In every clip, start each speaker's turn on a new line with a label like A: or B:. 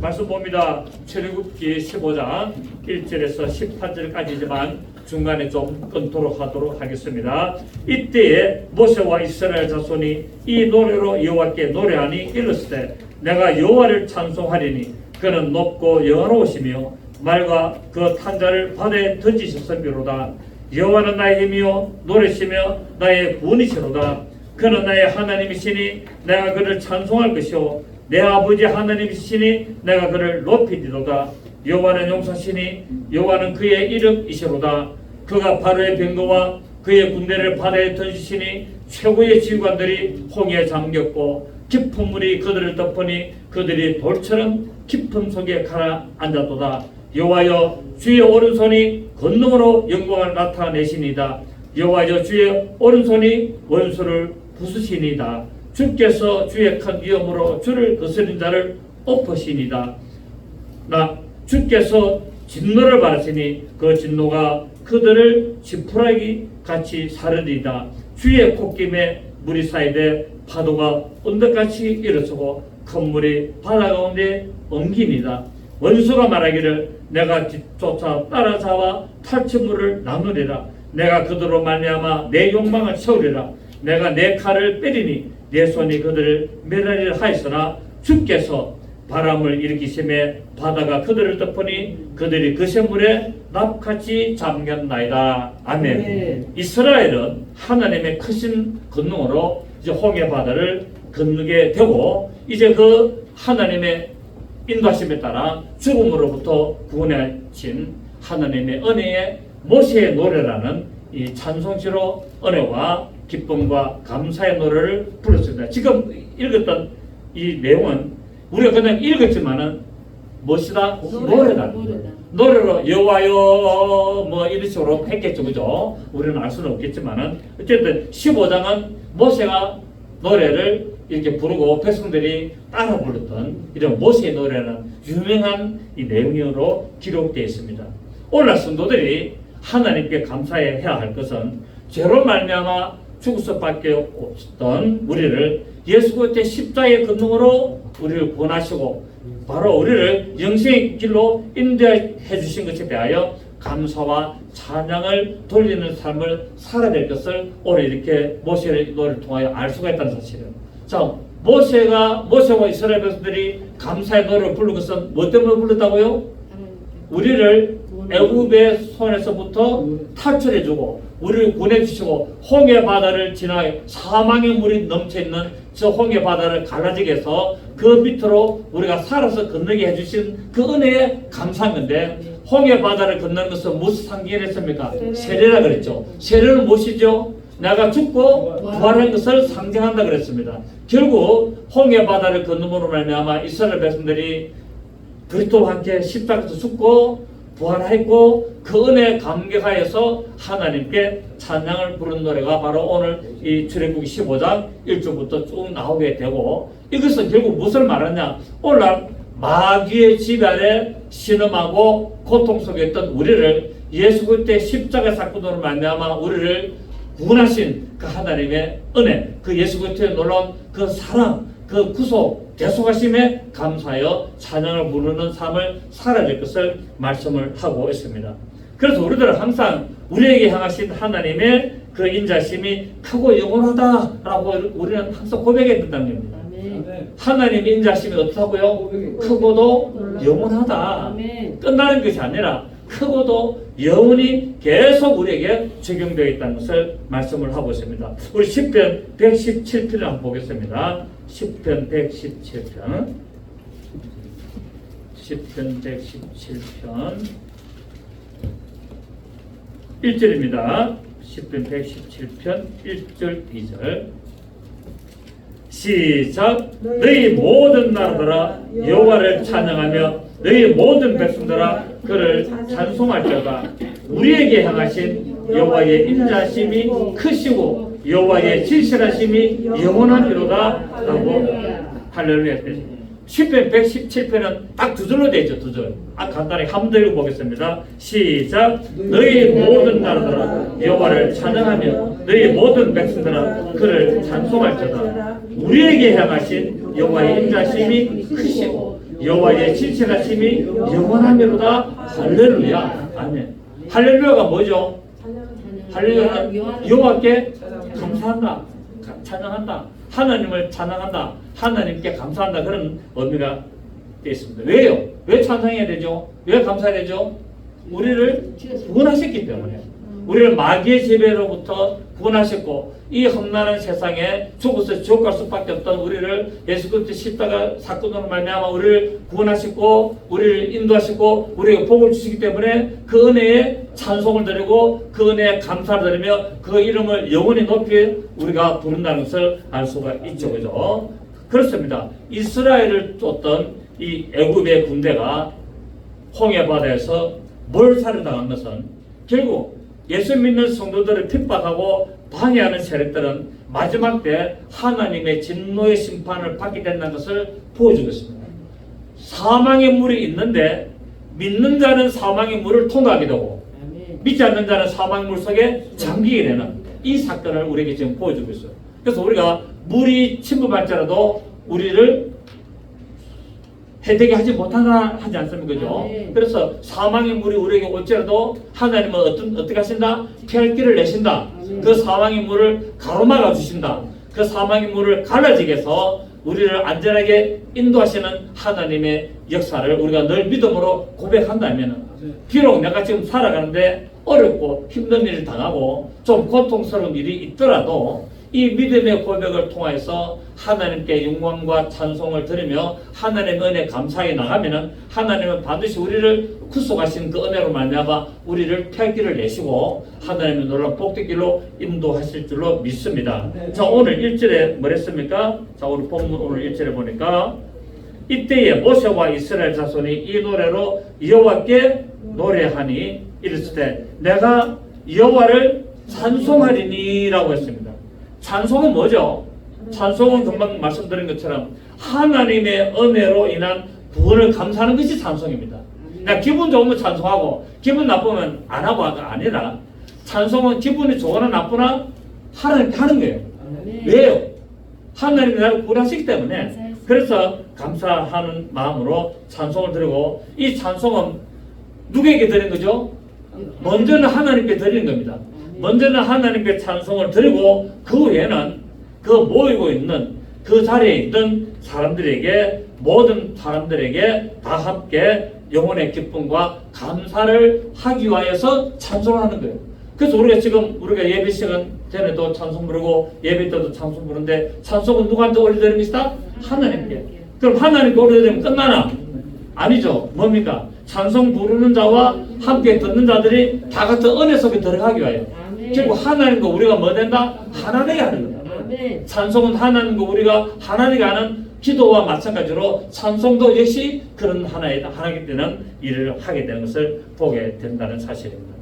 A: 말씀 봅니다. 출애굽기 15장 1절에서 18절까지지만 중간에 좀 끊도록 하도록 하겠습니다. 이때에 모세와 이스라엘 자손이 이 노래로 여호와께 노래하니 이르시되 내가 여호와를 찬송하리니 그는 높고 영화로우시며 말과 그 탄자를 바다에 던지셨음이로다. 여호와는 나의 힘이요 노래시며 나의 구원이시로다. 그는 나의 하나님이시니 내가 그를 찬송할 것이요 내 아버지 하나님이시니 내가 그를 높이리로다. 여호와는 용사시니 여호와는 그의 이름이시로다. 그가 바로의 병거와 그의 군대를 바다에 던지시니 최고의 지휘관들이 홍해에 잠겼고 깊은 물이 그들을 덮으니 그들이 돌처럼 깊음 속에 가라앉았도다. 여호와여 주의 오른손이 권능으로 영광을 나타내시니다. 여호와여 주의 오른손이 원수를 부수시니다. 주께서 주의 큰 위엄으로 주를 거스린 자를 엎으시니다. 주께서 진노를 받으시니 그 진노가 그들을 지푸라기 같이 사르리다. 주의 콧김에 물이 쌓이되 파도가 언덕같이 일어서고 큰 물이 바다 가운데 엉기니다. 원수가 말하기를 내가 뒤쫓아 따라잡아 탈취물을 나누리라. 내가 그들로 말미암아 내 욕망을 채우리라. 내가 내 칼을 빼리니 내 손이 그들을 멸하리라 하였으나 주께서 바람을 일으키심에 바다가 그들을 덮으니 그들이 그 샘물에 납같이 잠겼나이다. 아멘. 네. 이스라엘은 하나님의 크신 권능으로 이제 홍해 바다를 건너게 되고 이제 그 하나님의 인도하심에 따라 죽음으로부터 구원하신 하나님의 은혜의 모세의 노래라는 이 찬송시로 은혜와 기쁨과 감사의 노래를 불렀습니다. 지금 읽었던 이 내용은 우리가 그냥 읽었지만은 무엇이다? 노래다. 노래로 여호와여 뭐 이런 식으로 했겠죠, 그죠? 우리는 알 수는 없겠지만은 어쨌든 15장은 모세가 노래를 이렇게 부르고 백성들이 따라 불렀던 이런 모세의 노래는 유명한 이 내용으로 기록되어 있습니다. 오늘날 성도들이 하나님께 감사해야 할 것은 죄로 말미암아 죽을 수밖에 없던 우리를 예수 그리스도의 십자가의 권능으로 우리를 구원하시고 바로 우리를 영생의 길로 인도해 주신 것에 대하여 감사와 찬양을 돌리는 삶을 살아야 될 것을 오늘 이렇게 모세의 노래를 통하여 알 수가 있다는 사실이에요. 자, 모세와 이스라엘 백성들이 감사의 노래를 부른 것은 뭐 때문에 불렀다고요? 우리를 애굽의 손에서부터 탈출해주고 우리를 구원해주시고 홍해 바다를 지나 사망의 물이 넘쳐있는 저 홍해 바다를 갈라지게 해서 그 밑으로 우리가 살아서 건너게 해주신 그 은혜에 감사한 건데 홍해 바다를 건너는 것은 무슨 상징을 했습니까? 세례라 그랬죠. 세례는 무엇이죠? 내가 죽고 부활한 것을 상징한다 그랬습니다. 결국 홍해 바다를 건너므로 말미암아 이스라엘 백성들이 그리스도와 함께 십자가에서 죽고 부활했고 그 은혜에 감격하여서 하나님께 찬양을 부르는 노래가 바로 오늘 이 출애굽기 15장 1절부터 쭉 나오게 되고 이것은 결국 무엇을 말하냐? 오늘날 마귀의 지배에 신음하고 고통 속에 있던 우리를 예수 그리스도의 십자가 사건으로 말미암아 우리를 구원하신 그 하나님의 은혜, 그 예수 그리스도의 놀라운 그 사랑, 그 구속, 대속하심에 감사하여 찬양을 부르는 삶을 살아야 될 것을 말씀을 하고 있습니다. 그래서 우리들은 항상 우리에게 향하신 하나님의 그 인자심이 크고 영원하다라고 우리는 항상 고백해야 된다는 겁니다. 하나님의 인자심이 어떻다고요? 크고도 영원하다. 끝나는 것이 아니라 크고도 영원히 계속 우리에게 적용되어 있다는 것을 말씀을 하고 있습니다. 우리 시편 117편을 한번 보겠습니다. 시편 117편 117편 1절입니다. 시편 117편 1절 2절 시작. 너희 모든 나라들아 여호와를 찬양하며 너희 모든 백성들아 그를 찬송할지어다. 우리에게 향하신 여호와의 인자심이 크시고 여호와의 진실하심이 영원하리로다 라고 할렐루야. 시편 117편은 딱 두 절로 되어 있죠. 두 절. 간단히 한 번 더 읽어보겠습니다. 시작. 너희 모든 나라들아 여호와를 찬양하며 너희 모든 백성들은 그를 찬송할지어다. 우리에게 향하신 여호와의 인자심이 크시고 여호와의 진실하심이 영원하미로다. 할렐루야. 아멘. 할렐루야가 뭐죠? 할렐루야는 여호와께 감사한다, 찬양한다, 하나님을 찬양한다, 하나님께 감사한다, 그런 의미가 되어 있습니다. 왜요? 왜 찬양해야 되죠? 왜 감사해야 되죠? 우리를 구원하셨기 때문에, 우리를 마귀의 지배로부터 구원하셨고, 이 험난한 세상에 죽어서 지옥 갈 수밖에 없던 우리를 예수 그리스도 십자가 사건으로 말미암아 우리를 구원하셨고, 우리를 인도하셨고, 우리에게 복을 주시기 때문에 그 은혜에 찬송을 드리고 그 은혜에 감사를 드리며 그 이름을 영원히 높이 우리가 부른다는 것을 알 수가 있죠. 그죠? 그렇습니다. 이스라엘을 쫓던 이 애굽의 군대가 홍해 바다에서 몰살을 당한 것은 결국 예수 믿는 성도들을 핍박하고 방해하는 세력들은 마지막 때 하나님의 진노의 심판을 받게 된다는 것을 보여주고 있습니다. 사망의 물이 있는데 믿는 자는 사망의 물을 통과하게 되고 믿지 않는 자는 사망의 물 속에 잠기게 되는 이 사건을 우리에게 지금 보여주고 있어요. 그래서 우리가 물이 침범할지라도 우리를 해되게 하지 못하나 하지 않습니까? 그죠? 그래서 사망의 물이 우리에게 올지라도 하나님은 어떻게 하신다? 피할 길을 내신다. 그 사망의 물을 가로막아 주신다. 그 사망의 물을 갈라지게 해서 우리를 안전하게 인도하시는 하나님의 역사를 우리가 늘 믿음으로 고백한다면, 비록 내가 지금 살아가는데 어렵고 힘든 일을 당하고 좀 고통스러운 일이 있더라도 이 믿음의 고백을 통해서 하나님께 영광과 찬송을 드리며 하나님의 은혜 감사하게 나가면은 하나님은 반드시 우리를 구속하신 그 은혜로 말미암아 우리를 피할 길을 내시고 하나님의 놀라운 복된 길로 인도하실 줄로 믿습니다. 자, 오늘 1절에 뭐랬습니까? 자, 우리 본문 오늘 1절에 보니까 이때에 모세와 이스라엘 자손이 이 노래로 여호와께 노래하니 이르시되 내가 여호와를 찬송하리니라고 했습니다. 찬송은 뭐죠? 찬송은 금방 말씀드린 것처럼 하나님의 은혜로 인한 구원을 감사하는 것이 찬송입니다. 그러니까 기분 좋으면 찬송하고 기분 나쁘면 안 하고가 아니라 찬송은 기분이 좋으나 나쁘나 하나님께 하는 거예요. 왜요? 하나님이 나를 구원하시기 때문에. 그래서 감사하는 마음으로 찬송을 드리고, 이 찬송은 누구에게 드리는 거죠? 먼저는 하나님께 드리는 겁니다. 먼저는 하나님께 찬송을 드리고 그 후에는 그 모이고 있는 그 자리에 있던 사람들에게, 모든 사람들에게 다 함께 영혼의 기쁨과 감사를 하기 위하여서 찬송하는 거예요. 그래서 우리가 지금 예배 시간 전에도 찬송 부르고 예배 때도 찬송 부르는데 찬송은 누구한테 올려드리는 것이다? 하나님께. 그럼 하나님께 올려드리면 끝나나? 아니죠. 뭡니까? 찬송 부르는 자와 함께 듣는 자들이 다 같은 은혜 속에 들어가기 위하여. 결국 하나님과 우리가 뭐 된다? 하나 되게 하는 거다. 찬송은 하나님과 우리가 하나 되게 하는 기도와 마찬가지로 찬송도 역시 그런 하나가 되는 일을 하게 되는 것을 보게 된다는 사실입니다.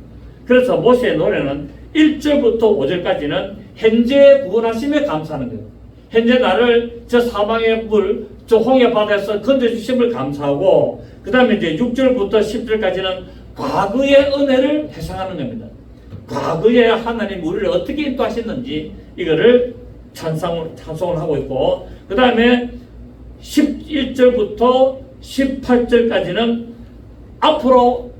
A: 그래서 모세의 노래는 1절부터 5절까지는 현재 구원하심에 감사하는 거예요. 현재 나를 저 사망의 물, 저 홍해 바다에서 건져주심을 감사하고, 그 다음에 이제 6절부터 10절까지는 과거의 은혜를 회상하는 겁니다. 과거에 하나님 우리를 어떻게 인도하셨는지 이거를 찬송을 하고 있고, 그 다음에 11절부터 18절까지는 앞으로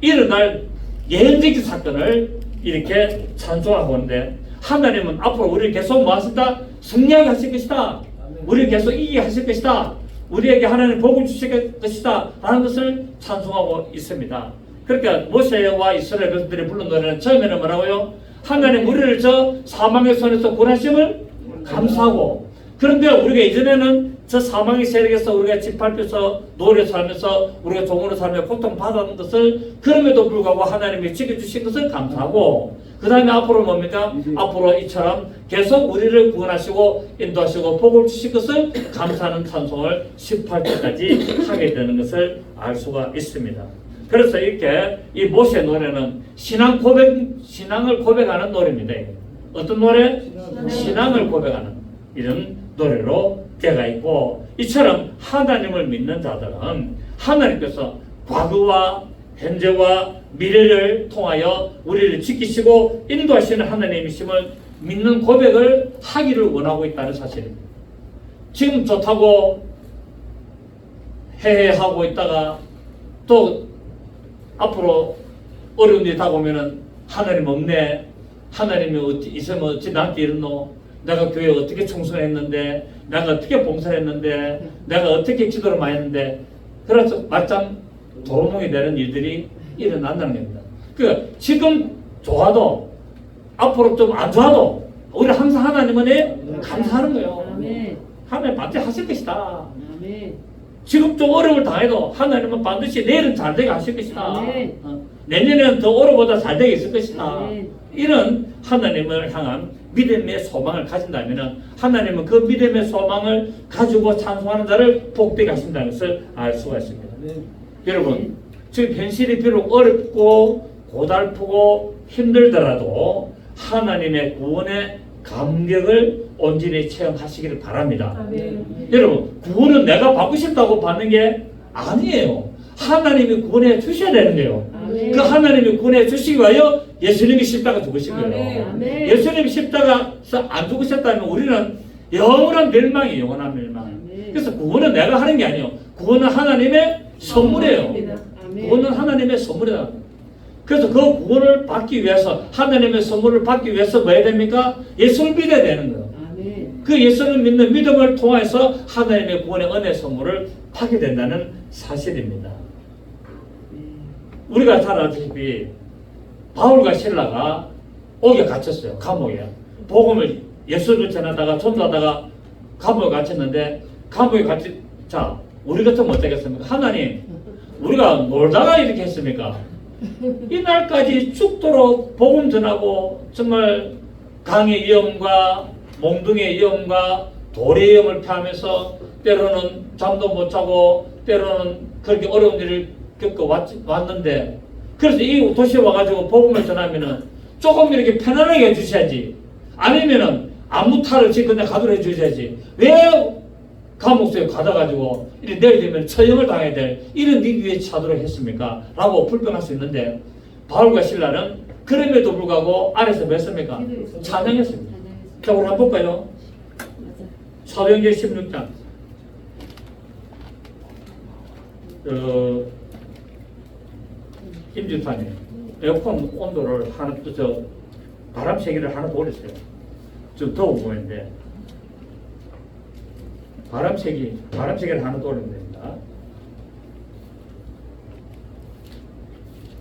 A: 일어날 예언적인 사건을 이렇게 찬송하고 있는데, 하나님은 앞으로 우리를 계속 뭐 하신다? 승리하게 하실 것이다. 우리를 계속 이기게 하실 것이다. 우리에게 하나님 복을 주실 것이다 라는 것을 찬송하고 있습니다. 그러니까 모세와 이스라엘 백성들이 부른 노래는 처음에는 뭐라고요? 하나님 우리를 저 사망의 손에서 구원하심을 감사하고, 그런데 우리가 이전에는 저 사망의 세력에서 우리가 짓밟혀서 노래 살면서 우리가 종으로 살며 고통받았던 것을 그럼에도 불구하고 하나님이 지켜주신 것을 감사하고, 그 다음에 앞으로 뭡니까? 앞으로 이처럼 계속 우리를 구원하시고 인도하시고 복을 주실 것을 감사하는 찬송을 18절까지 하게 되는 것을 알 수가 있습니다. 그래서 이렇게 이 모세 노래는 신앙을 고백하는 노래입니다. 어떤 노래? 신앙을 고백하는 이런 노래로 되어 있고, 이처럼 하나님을 믿는 자들은 하나님께서 과거와 현재와 미래를 통하여 우리를 지키시고 인도하시는 하나님이심을 믿는 고백을 하기를 원하고 있다는 사실입니다. 지금 좋다고 해하고 있다가 또 앞으로 어려운 일이 다가오면은 하나님 없네, 하나님이 어찌 있으면 어찌 나한테 이러노, 내가 교회에 어떻게 충성했는데, 내가 어떻게 봉사했는데, 내가 어떻게 기도를 많이 했는데, 그래서 맞짱 도루묵이 되는 일들이 일어난다는 겁니다. 그 지금 좋아도 앞으로 좀 안 좋아도 우리 항상 하나님은 감사하는 거예요. 하나님 반드시 하실 것이다. 지금 좀 어려움을 당해도 하나님은 반드시 내일은 잘 되게 하실 것이다. 내년에는 더 어려움보다 잘 되게 있을 것이다. 이런 하나님을 향한 믿음의 소망을 가진다면 하나님은 그 믿음의 소망을 가지고 찬송하는 자를 복되게 하신다는 것을 알 수가 있습니다. 여러분, 지금 현실이 비록 어렵고 고달프고 힘들더라도 하나님의 구원의 감격을 온전히 체험하시기를 바랍니다. 여러분, 구원은 내가 받고 싶다고 받는 게 아니에요. 하나님이 구원해 주셔야 되는 거예요. 그 하나님이 구원해 주시기 위하여 예수님이 십자가 죽으신 거예요. 예수님이 십자가에서 안 죽으셨다면 우리는 영원한 멸망이에요. 영원한 멸망. 그래서 구원은 내가 하는 게 아니에요. 구원은 하나님의 선물이에요. 구원은 하나님의 선물이다. 그래서 그 구원을 받기 위해서, 하나님의 선물을 받기 위해서 뭐 해야 됩니까? 예수를 믿어야 되는 거예요. 그 예수를 믿는 믿음을 통해서 하나님의 구원의 은혜 선물을 받게 된다는 사실입니다. 우리가 잘 알다시피 바울과 실라가 옥에 갇혔어요. 감옥에. 복음을 예수를 전하다가 전도하다가 감옥에 갇혔는데, 감옥에 자, 우리 같으면 어떻겠습니까? 하나님, 우리가 놀다가 이렇게 했습니까? 이날까지 죽도록 복음 전하고 정말 강의 위험과 몽둥이의 위험과 돌의 위험을 피하면서 때로는 잠도 못 자고 때로는 그렇게 어려운 일을 겪어 왔는데, 그래서 이 도시에 와가지고 복음을 전하면은 조금 이렇게 편안하게 해주셔야지, 아니면은 아무 탈을 짓거나 가두려 해주셔야지, 왜 감옥소에 가다가지고 이렇게 내일 되면 처형을 당해야 될 이런 일 위에 차도록 했습니까? 라고 불평할 수 있는데, 바울과 실라는 그럼에도 불구하고 안에서 몇 했습니까? 찬양했습니다. 자, 우리 한번 볼까요? 사도행전 16장. 김주사님, 에어컨 온도를 하나, 바람 세기를 하나 더 올렸어요. 좀 더워 보이는데. 바람세기를 하나 더 올리면 됩니다.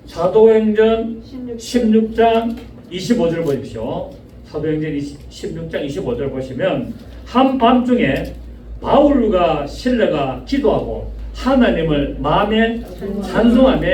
A: 사도행전 16장 25절 보십시오. 사도행전 16장 25절 보시면, 한밤중에 바울과 실라가 기도하고 하나님을 마음에 찬송하며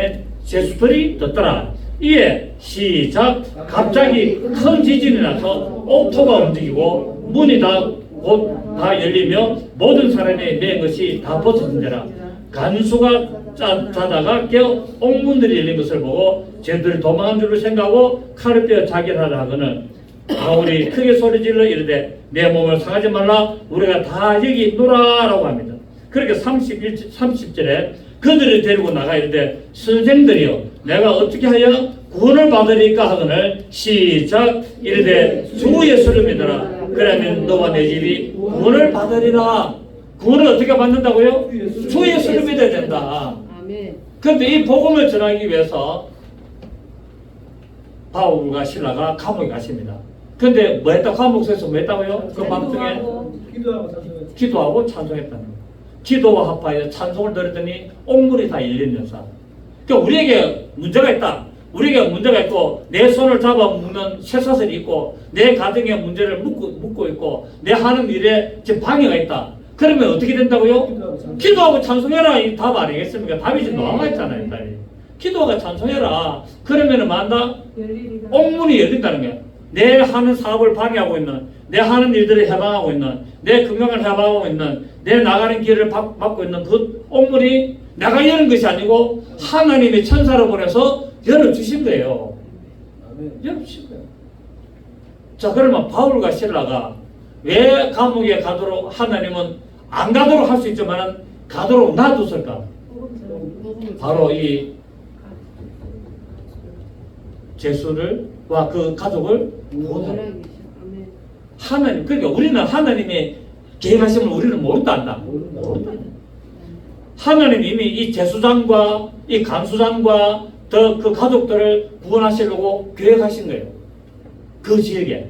A: 제수들이 듣더라. 이에 시작. 갑자기 큰 지진이 나서 옥토가 움직이고 문이 곧 다 열리며 모든 사람이 매 것이 다 벗어진대라. 간수가 자다가 깨어 옥문들이 열린 것을 보고 쟤들이 도망한 줄로 생각하고 칼을 빼어 자기를 하려 하거늘 바울이 크게 소리질러 이르되 내 몸을 상하지 말라, 우리가 다 여기 있노라 라고 합니다. 그렇게 30절에 그들을 데리고 나가 이르되 선생들이여, 내가 어떻게 하여 구원을 받으리까 하거늘 시작. 이르되 주 예수를 믿어라. 그러면 너와 내 집이 구원을 받으리라. 구원을 어떻게 받는다고요? 주 예수를 믿어야 된다. 그런데 이 복음을 전하기 위해서 바울과 실라가 감옥에 가십니다. 그런데 뭐 했다? 감옥에서 뭐 했다고요? 그 밤중에 기도하고 찬송했다는 거예요. 기도와 합하여 찬송을 들었더니 옥문이 다 열리면서, 그러니까 우리에게 문제가 있다. 우리에게 문제가 있고 내 손을 잡아 묶는 쇠사슬이 있고 내 가정에 문제를 묶고 있고 내 하는 일에 지금 방해가 있다. 그러면 어떻게 된다고요? 기도하고 찬송해라. 이 답 아니겠습니까? 답이 지금 나와있잖아요. 기도하고 찬송해라. 그러면은 만다? 옥문이 열린다는 거야. 내 하는 사업을 방해하고 있는, 내 하는 일들을 해방하고 있는, 내 건강을 해방하고 있는, 내 나가는 길을 막고 있는 그 옥문이 내가 여는 것이 아니고 하나님이 천사를 보내서 열어주신 거예요. 열어주신 거예요. 자, 그러면 바울과 실라가 왜 감옥에 가도록, 하나님은 안 가도록 할 수 있지만 가도록 놔뒀을까? 바로 이 제수를 와 그 가족을 구원하라. 하나님, 그러니까 우리는 하나님의 계획하심을 우리는 모른다 한다. 하나님 이미 이 제수장과 이 간수장과 더 그 가족들을 구원하시려고 계획하신 거예요. 그 지역에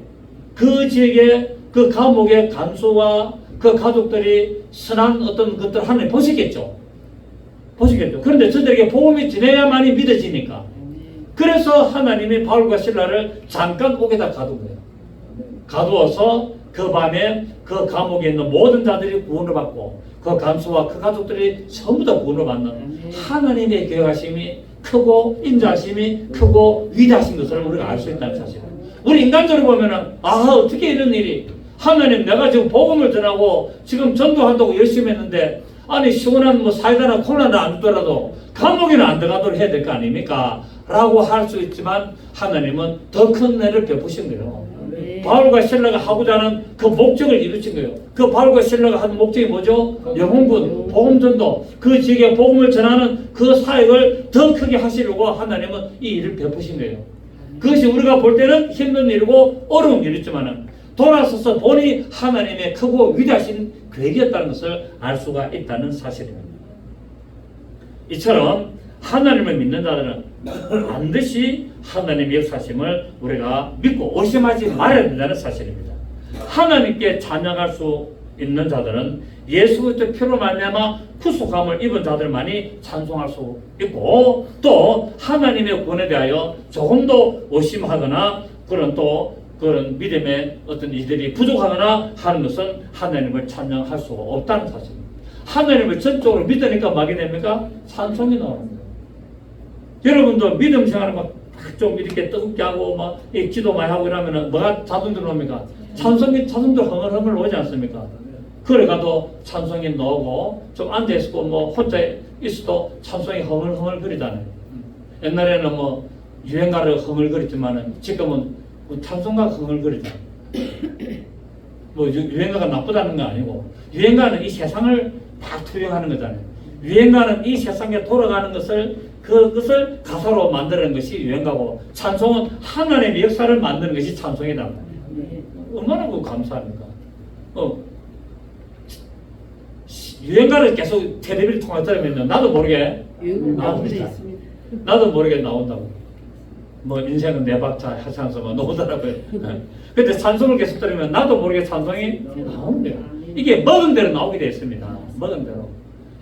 A: 그 감옥의 간수와 그 가족들이 선한 어떤 것들 하나님 보시겠죠. 그런데 저들에게 복음이 지내야만이 믿어지니까. 그래서 하나님이 바울과 실라를 잠깐 옥에다 가둔 거예요. 가두어서 그 밤에 그 감옥에 있는 모든 자들이 구원을 받고 그 간수와 그 가족들이 전부 다 구원을 받는 하나님의 계획하심이 크고 인자하심이 크고 위대하신 것을 우리가 알 수 있다는 사실. 우리 인간적으로 보면은 어떻게 이런 일이, 하나님 내가 지금 복음을 전하고 지금 전도한다고 열심히 했는데 아니 시원한 뭐 사이다나 콜라나 안 주더라도 감옥에는 안 들어가도록 해야 될 거 아닙니까? 라고 할 수 있지만 하나님은 더 큰 은혜를 베푸신 거예요. 바울과 실라가 하고자 하는 그 목적을 이루친 거예요. 그 바울과 실라가 하는 목적이 뭐죠? 영혼군, 복음전도, 그 지역에 복음을 전하는 그 사역을 더 크게 하시려고 하나님은 이 일을 베푸신 거예요. 그것이 우리가 볼 때는 힘든 일이고 어려운 일이지만 돌아서서 보니 하나님의 크고 위대하신 계획이었다는 것을 알 수가 있다는 사실입니다. 이처럼 하나님을 믿는 자들은 반드시 하나님의 역사심을 우리가 믿고 의심하지 말아야 된다는 사실입니다. 하나님께 찬양할 수 있는 자들은 예수 그리스도의 피로 말미암아 구속함을 입은 자들만이 찬송할 수 있고, 또 하나님의 구원에 대하여 조금도 의심하거나 그런 믿음의 어떤 이들이 부족하거나 하는 것은 하나님을 찬양할 수가 없다는 사실입니다. 하나님을 전적으로 믿으니까 막이 됩니까? 찬송이 나오는 거예요. 여러분도 믿음 생활을 좀 이렇게 뜨겁게 하고 기도 많이 하고 이러면은 뭐가 자동으로 나옵니까? 찬송도 흥얼흥얼 오지 않습니까? 그래가도 찬송이 나오고 좀 앉아있고 혼자 있어도 찬송이 흥얼흥얼 거리잖아요. 옛날에는 유행가를 흥얼거리지만은 지금은 찬송가가 흥얼거리잖아요. 유행가가 나쁘다는 거 아니고, 유행가는 이 세상을 다 투영하는 거잖아요. 유행가는 이 세상에 돌아가는 그것을 가사로 만드는 것이 유행가고, 찬송은 하나님의 역사를 만드는 것이 찬송이다. 얼마나 감사합니까? 유행가를 계속 텔레비를 통해 들으면 나도 모르게 나옵니다. 나도 모르게 나온다고. 인생은 네 박자 하시면서 나오더라고요. 근데 찬송을 계속 들으면 나도 모르게 찬송이 나온대요. 이게 먹은 대로 나오게 되어 있습니다. 먹은 대로.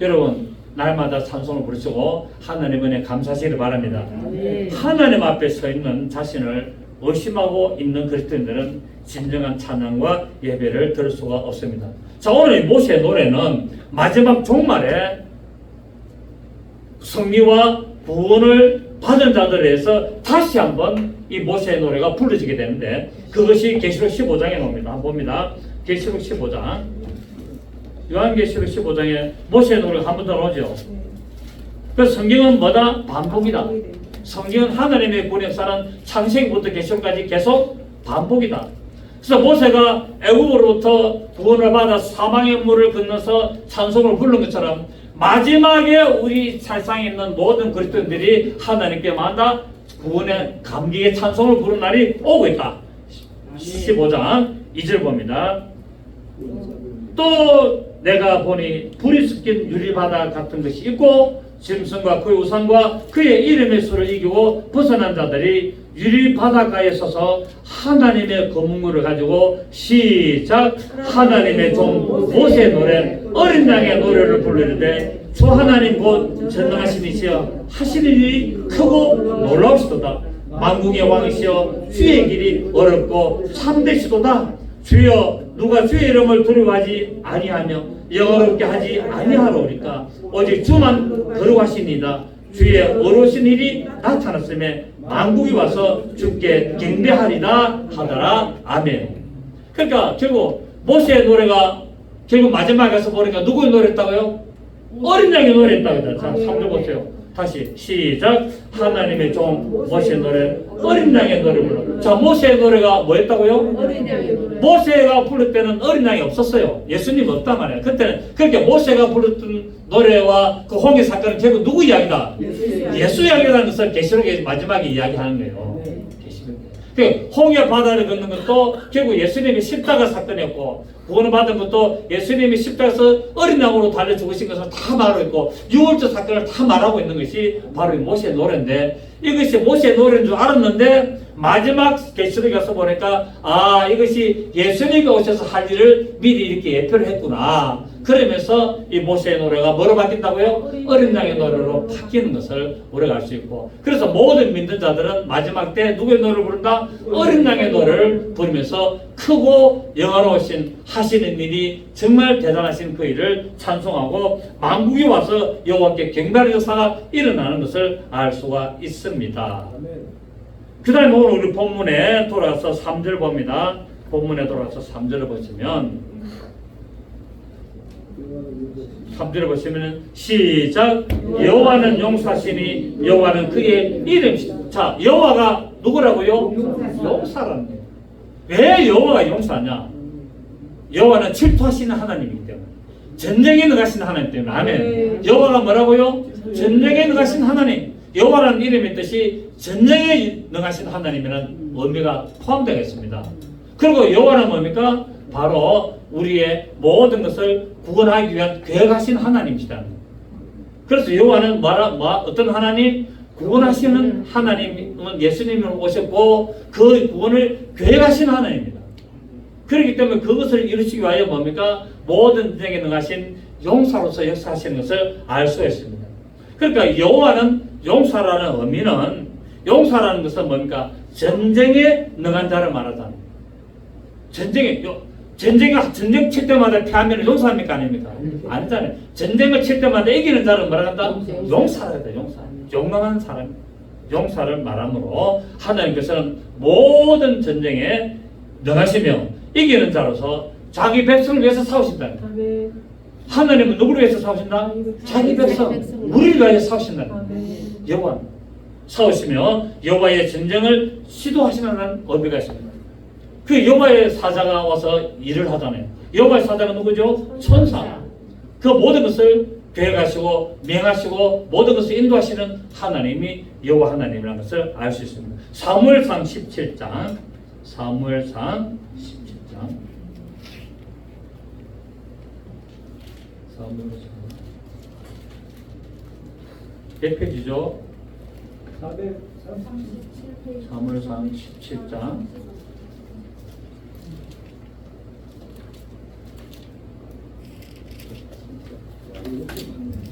A: 여러분, 날마다 찬송을 부르시고 하나님 은혜 감사하시기를 바랍니다. 하나님 앞에 서 있는 자신을 의심하고 있는 그리스도인들은 진정한 찬양과 예배를 들을 수가 없습니다. 자, 오늘 모세의 노래는 마지막 종말에 승리와 구원을 받은 자들에 의해서 다시 한번 이 모세의 노래가 불러지게 되는데, 그것이 계시록 15장에 나옵니다. 한번 봅니다. 계시록 15장. 요한계시록 15장에 모세의 노래가 한 번 더 나오죠. 그 성경은 뭐다? 반복이다. 성경은 하나님의 구원 역사는 창세기부터 계시록까지 계속 반복이다. 그래서 모세가 애굽으로부터 구원을 받아 사망의 물을 건너서 찬송을 부른 것처럼 마지막에 우리 세상에 있는 모든 그리스도인들이 하나님께 만나 구원의 감격의 찬송을 부르는 날이 오고 있다. 15장 2절 봅니다. 또 내가 보니 불이 섞인 유리바다 같은 것이 있고 짐승과 그의 우상과 그의 이름의 수를 이기고 벗어난 자들이 유리바닷가에 서서 하나님의 거문물을 가지고 시작. 하나님의 종 모세의 노래 어린 양의 노래를 부르는데 주 하나님 곧 전능하신 이시여 하시는 일이 크고 놀라우시도다. 만국의 왕이시여 주의 길이 어렵고 참되시도다. 주여 누가 주의 이름을 두려워하지 아니하며 영어롭게 하지 아니하로니까 오직 주만 거룩하시니이다. 주의 어려우신 일이 나타났음에 만국이 와서 주께 경배하리다 하더라. 아멘. 그러니까 결국 모세의 노래가 결국 마지막에 가서 보니까 누구의 노래했다고요? 어린 양의 노래했다고요. 자, 3절 보세요. 다시 시작. 하나님의 종 모세의 노래 어린 양의 노래 불러. 자, 모세의 노래가 뭐였다고요?
B: 어린 양의 노래.
A: 모세가 부를 때는 어린 양이 없었어요. 예수님 없단 말이에요. 그때는 그렇게 모세가 불렀던 노래와 그 홍해 사건은 결국 누구 이야기다? 예수 이야기라는 것을 계시록의 마지막에 이야기하는 거예요. 계시록. 그 홍해 바다를 걷는 것도 결국 예수님이 십자가 사건이었고, 구원을 받은 것도 예수님이 십자가에서 어린 양으로 달려 죽으신 것을 다 말하고 있고, 유월절 사건을 다 말하고 있는 것이 바로 이 모세의 노래인데, 이것이 모세의 노래인 줄 알았는데 마지막 계시록에 가서 보니까 이것이 예수님이 오셔서 할 일을 미리 이렇게 예표를 했구나. 그러면서 이 모세의 노래가 뭐로 바뀐다고요? 어린 양의 노래로 바뀌는 것을 우리가 알 수 있고, 그래서 모든 믿는 자들은 마지막 때 누구의 노래를 부른다? 어린 양의 노래를 부르면서 크고 영화로우신 하시는 일이 정말 대단하신 그 일을 찬송하고 만국이 와서 여호와께 경배하는 역사가 일어나는 것을 알 수가 있습니다. 그 다음에 오늘 우리 본문에 돌아가서 3절 봅니다. 본문에 돌아가서 3절을 보시면 3절을 보시면 시작. 여호와는 용사시니 여호와는 그의 이름이시다. 자, 여호와가 누구라고요? 용사라는 거예요. 왜 여호와가 용사냐? 여호와는 질투하시는 하나님이기 때문에, 전쟁에 능하신 하나님 때문에. 아멘. 여호와가 뭐라고요? 전쟁에 능하신 하나님. 여호와라는 이름의 뜻이 전쟁에 능하신 하나님이라는 의미가 포함되어 있습니다. 그리고 여호와는 뭡니까? 바로 우리의 모든 것을 구원하기 위한 계획하신 하나님이시다. 그래서 여호와는 어떤 하나님? 구원하시는 하나님은 예수님이 오셨고 그 구원을 계획하신 하나님입니다. 그렇기 때문에 그것을 이루시기 위하여 뭡니까? 모든 전쟁에 능하신 용사로서 역사하시는 것을 알 수가 있습니다. 그러니까 여호와는 용사라는 의미는, 용사라는 것은 뭡니까? 전쟁에 능한 자를 말하잖아요. 전쟁 칠 때마다 패하면 용사입니까? 아닙니까? 아니잖아요. 전쟁을 칠 때마다 이기는 자를 뭐라 한다? 용사라 한다. 용사. 용감한 사람, 용사를 말하므로 하나님께서는 모든 전쟁에 능하시며 이기는 자로서 자기 백성을 위해서 싸우신다. 하나님은 누구를 위해서 싸우신다? 자기 백성, 우리를 위하여 싸우신다. 여호와 싸우시며 여호와의 전쟁을 시도하시는 의미가 있습니다. 그 여호와의 사자가 와서 일을 하잖아요. 여호와의 사자가 누구죠? 천사. 그 모든 것을 계획하시고 명하시고 모든 것을 인도하시는 하나님이 여호와 하나님이라는 것을 알 수 있습니다. 사무엘상 17장, 사무엘상 17장, 몇 페이지죠? 437페이지. 사무엘상 17장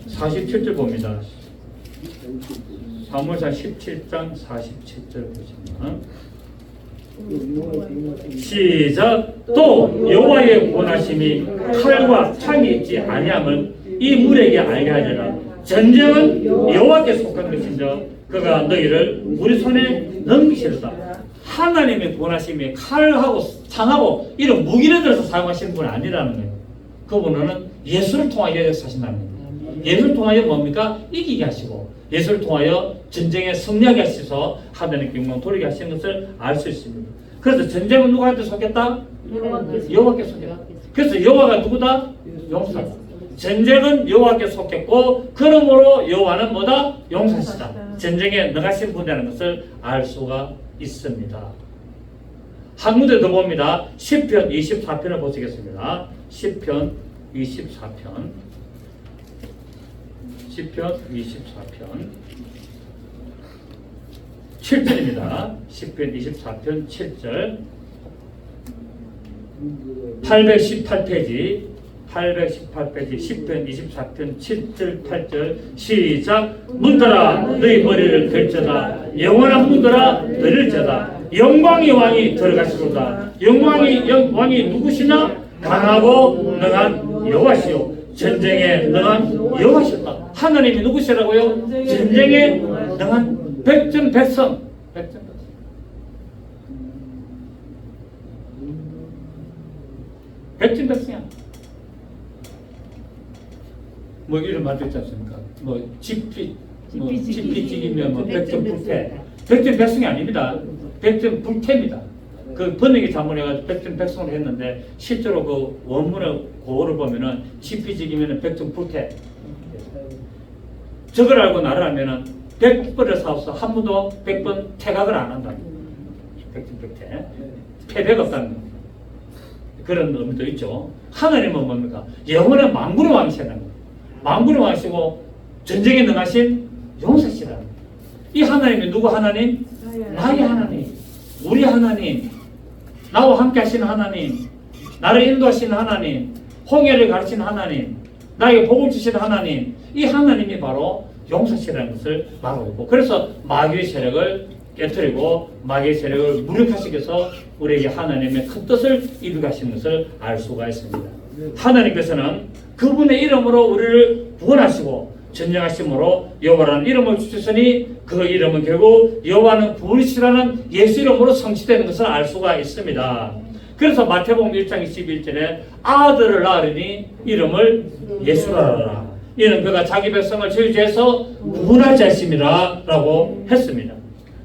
A: 47절 봅니다. 사무엘상 17장 47절 보시면 시작. 또 여호와의 권하심이 칼과 창이 있지 아니함을 이 물에게 알게 하리라. 전쟁은 여호와께 속한 것인저 그가 너희를 우리 손에 넘기시리라. 하나님의 권하심이 칼하고 창하고 이런 무기를 들어서 사용하시는 분이 아니라는 거예요. 그분은 예수를 통하여 역사하신다는 겁니다. 예수를 통하여 뭡니까? 이기게 하시고 예수를 통하여 전쟁에 승리하게 하셔서 하나님께 영광 돌리게 하시는 것을 알 수 있습니다. 그래서 전쟁은 누구한테 속했다? 여호와께 속했다. 그래서 여호와가 누구다? 용사. 전쟁은 여호와께 속했고 그러므로 여호와는 뭐다? 용사시다. 전쟁에 나가신 분이라는 것을 알 수가 있습니다. 한 군데 더 봅니다. 시편 24편을 보시겠습니다. 시편 24편 7절입니다. 시편 24편 7절 818페이지 10편 24편 7절 8절 시작. 문들아 너희 머리를 들자다. 영원한 문들아 들을자다. 영광의 왕이 들어가시로다. 영광의 왕이 누구시나? 강하고 능한 여호와시요 전쟁에 능한 여호와시다. 하나님이 누구시라고요? 전쟁에 능한 백전 백성. 백전 백성이야. 뭐 이런 말도 있지 않습니까? 뭐 지피지기면 백전 불태. 백전 백성이 아닙니다. 백전 불태입니다. 그 번역이 잘못해가지고 백전 백성을 했는데 실제로 그 원문의 고어를 보면은 지피지기면은 백전 불태. 저걸 알고 나를 알면은 100번을 싸워서 한 번도 100번 퇴각을 안 한다. 백진백태. 패배가 없다는 그런 의미도 있죠. 하나님은 뭡니까? 영원한 만군의 왕이시라는 거예요. 만군의 왕이시고 전쟁에 능하신 용사시라는 거예요. 이 하나님이 누구 하나님? 나의 하나님, 우리 하나님, 나와 함께 하시는 하나님, 나를 인도하시는 하나님, 홍해를 가르치는 하나님, 나에게 복을 주시는 하나님, 이 하나님이 바로 용사시라는 것을 말하고 있고, 그래서 마귀의 세력을 깨뜨리고 마귀의 세력을 무력화시켜서 위해서 우리에게 하나님의 큰 뜻을 이루게 하시는 것을 알 수가 있습니다. 하나님께서는 그분의 이름으로 우리를 구원하시고 전쟁하심으로 여호와라는 이름을 주셨으니 그 이름은 결국 여호와는 구원이시라는 예수 이름으로 성취되는 것을 알 수가 있습니다. 그래서 마태복음 1장 21절에 아들을 낳으리니 이름을 예수라 하라. 이는 그가 자기 백성을 저주에서 구원할 자이심이라 라고 했습니다.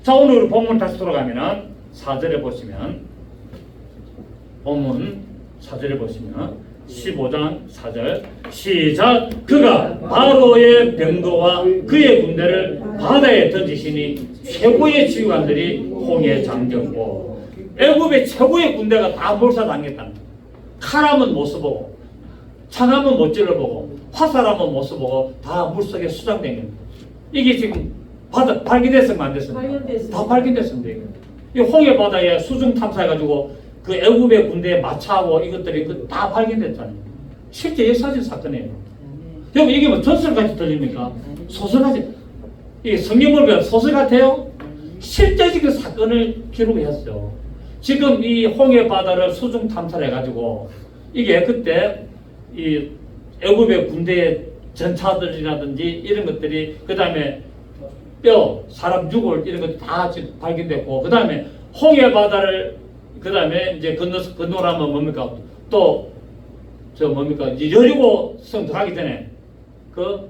A: 자, 오늘 우리 본문 다시 돌아가면 4절에 보시면 본문 4절에 보시면 15장 4절 시작. 그가 바로의 병거와 그의 군대를 바다에 던지시니 최고의 지휘관들이 홍해에 잠겼고, 애굽의 최고의 군대가 다 몰살당했다. 칼하면 못 써보고 창하면 못 찔러보고 화살하면 못 써보고 다 물속에 수장된 겁니다. 이게 지금 바다 발견됐으면 안 됐습니까? 다 발견됐습니다. 이 홍해 바다에 수중 탐사해가지고 그 애굽의 군대에 마차하고 이것들이 다 발견됐잖아요. 실제 역사적 사건이에요. 여러분 이게 뭐 전설같이 들립니까? 소설같이. 이게 성경을 보면 소설 같아요? 실제적인 사건을 기록했어요. 지금 이 홍해 바다를 수중 탐사를 해가지고 이게 그때 이 애굽의 군대의 전차들이라든지 이런 것들이 그 다음에 뼈, 사람 유골 이런 것도 다 지금 발견됐고, 그 다음에 홍해 바다를 그 다음에 이제 건너라면 뭡니까? 또 저 뭡니까? 여리고 성 들어가기 전에 그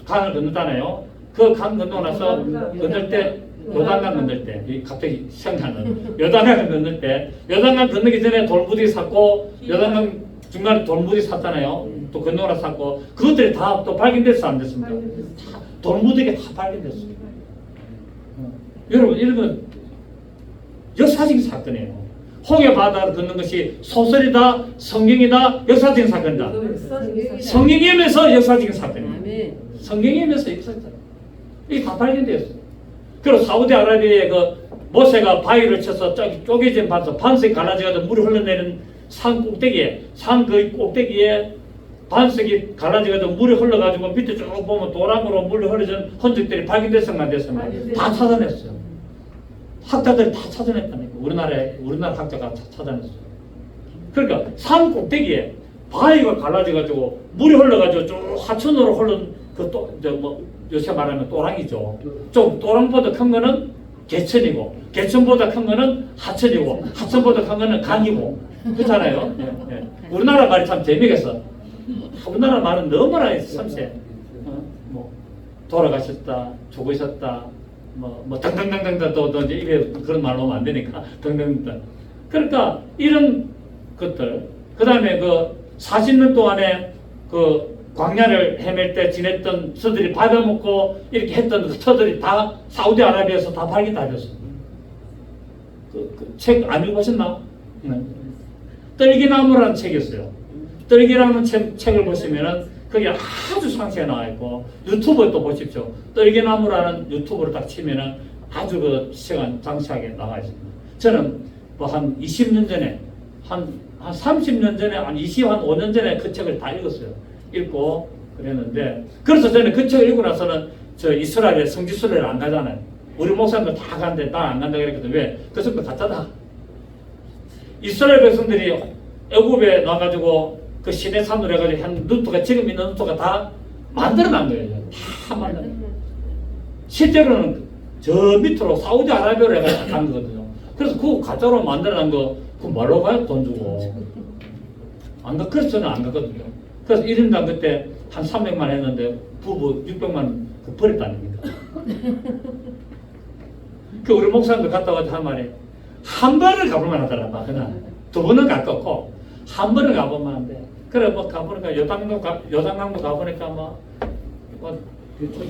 A: 강을 건너잖아요. 그 강 건너고 나서 건널 때 요단강 건널 때 갑자기 생각나는 요단강 건널 때 요단강 건너기 전에 돌무더기 샀고 요단강 중간에 돌무더기 샀잖아요. 또 건너라 샀고 그것들이 다 또 발견됐어 안 됐습니까? 돌무더기가 다 발견됐어요. 여러분 이런 건 역사적인 사건이에요. 홍해 바다를 걷는 것이 소설이다, 성경이다, 역사적인 사건이다. 성경이면서 역사적인 사건이에요. 성경이면서 역사적인 사건. 이게 다 발견되었어요. 그리고 사우디아라비아의 그 모세가 바위를 쳐서 쪼개진 반석이 갈라져가지고 물이 흘러내리는 산 꼭대기에, 산 그 꼭대기에 반석이 갈라져가지고 물이 흘러가지고 밑에 쭉 보면 도랑으로 물이 흘러진 흔적들이 발견됐으면 안 됐으면 다 찾아냈어요. 학자들이 다 찾아냈다니까. 우리나라 학자가 찾아냈어요. 그러니까 산 꼭대기에 바위가 갈라져가지고 물이 흘러가지고 쭉 하천으로 흐른 요새 말하면 또랑이죠. 좀 또랑보다 큰 거는 개천이고, 개천보다 큰 거는 하천이고, 하천보다 큰 거는 강이고, 그렇잖아요. 예, 예. 우리나라 말이 참 재미있어. 우리나라 말은 너무나 섬세. 뭐 돌아가셨다, 죽으셨다, 뭐 등등등등 또 이제 입에 그런 말로 하면 안 되니까 등등등. 그러니까 이런 것들, 그 다음에 그 40년 동안에 그 광야를 헤맬 때 지냈던 저들이 받아먹고 이렇게 했던 그 터들이 다 사우디아라비아에서 다 발견됐습니다. 그 책 안 읽어보셨나? 네. 떨기나무라는 책이 있어요. 떨기라는 책을 보시면은 거기 아주 상세히 나와 있고, 유튜브에 또 보십시오. 떨기나무라는 유튜브로 딱 치면은 아주 그 시간 장시하게 나와 있습니다. 저는 뭐 한 20년 전에, 한 30년 전에, 한 5년 전에 그 책을 다 읽었어요. 읽고 그랬는데, 그래서 저는 그 책을 읽고 나서는 저 이스라엘에 성지순례를 안 가잖아요. 우리 목사님들 다 가는데 난 안 간다 그랬거든. 왜? 그 성도 가짜다. 이스라엘 백성들이 애굽에 나가지고 그 시내산으로 해가지고 한 루트가, 지금 있는 루트가 다 만들어난 거예요. 다 만들어. 실제로는 저 밑으로 사우디아라비아로 해가지고 간 거거든요. 그래서 그거 가짜로 만들어난 거, 그거 말로 가요? 돈 주고. 안 가, 그래서 저는 안 갔거든요. 그래서 1인당 그때 한 300만 했는데 부부 600만 그 버렸다닙니다. 그 우리 목사님도 갔다 와서 한 말에 한 번을 가보면 하더라고. 그냥 두 번은 가깝고 한 번은 가보면 안 돼. 그래 뭐 가보니까 요단강도 가보니까 뭐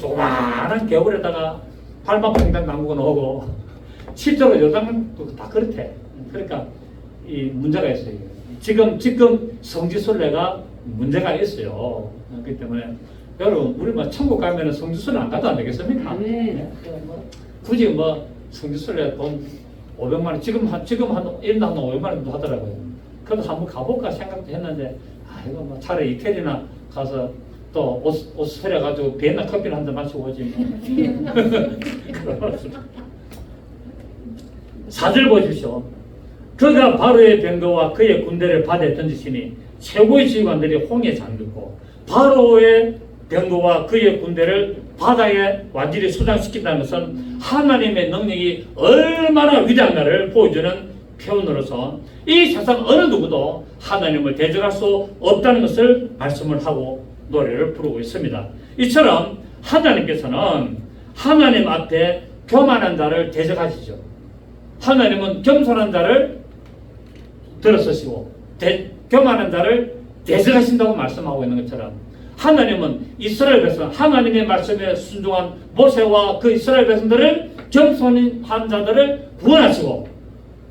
A: 조그마한 겨울에다가 8만 평당 나무가 나오고 실제로 요단도 다 그렇대. 그러니까 이 문제가 있어요. 지금 성지순례가 문제가 있어요. 그렇기 때문에 여러분 우리 뭐 천국 가면은 성지순례 안 가도 안 되겠습니까?
B: 네.
A: 굳이 뭐 성지순례 돈 500만 원 지금 한 1년 한 500만 원도 하더라고요. 그래도 한번 가볼까 생각도 했는데 이거 뭐 차라리 이태리나 가서 또 옷 사려가지고 비엔나 커피를 한 잔 마시고 오지. 4절 보십시오. 그가 바로의 병거와 그의 군대를 바다에 던지시니 최고의 지휘관들이 홍해에 잠겼고 바로의 병거와 그의 군대를 바다에 완전히 수장시킨다는 것은 하나님의 능력이 얼마나 위대한가를 보여주는 표현으로서 이 세상 어느 누구도 하나님을 대적할 수 없다는 것을 말씀을 하고 노래를 부르고 있습니다. 이처럼 하나님께서는 하나님 앞에 교만한 자를 대적하시죠. 하나님은 겸손한 자를 들어서시고 교만한 자를 대적하신다고 말씀하고 있는 것처럼 하나님은 이스라엘 백성, 하나님의 말씀에 순종한 모세와 그 이스라엘 백성들을 겸손한 자들을 구원하시고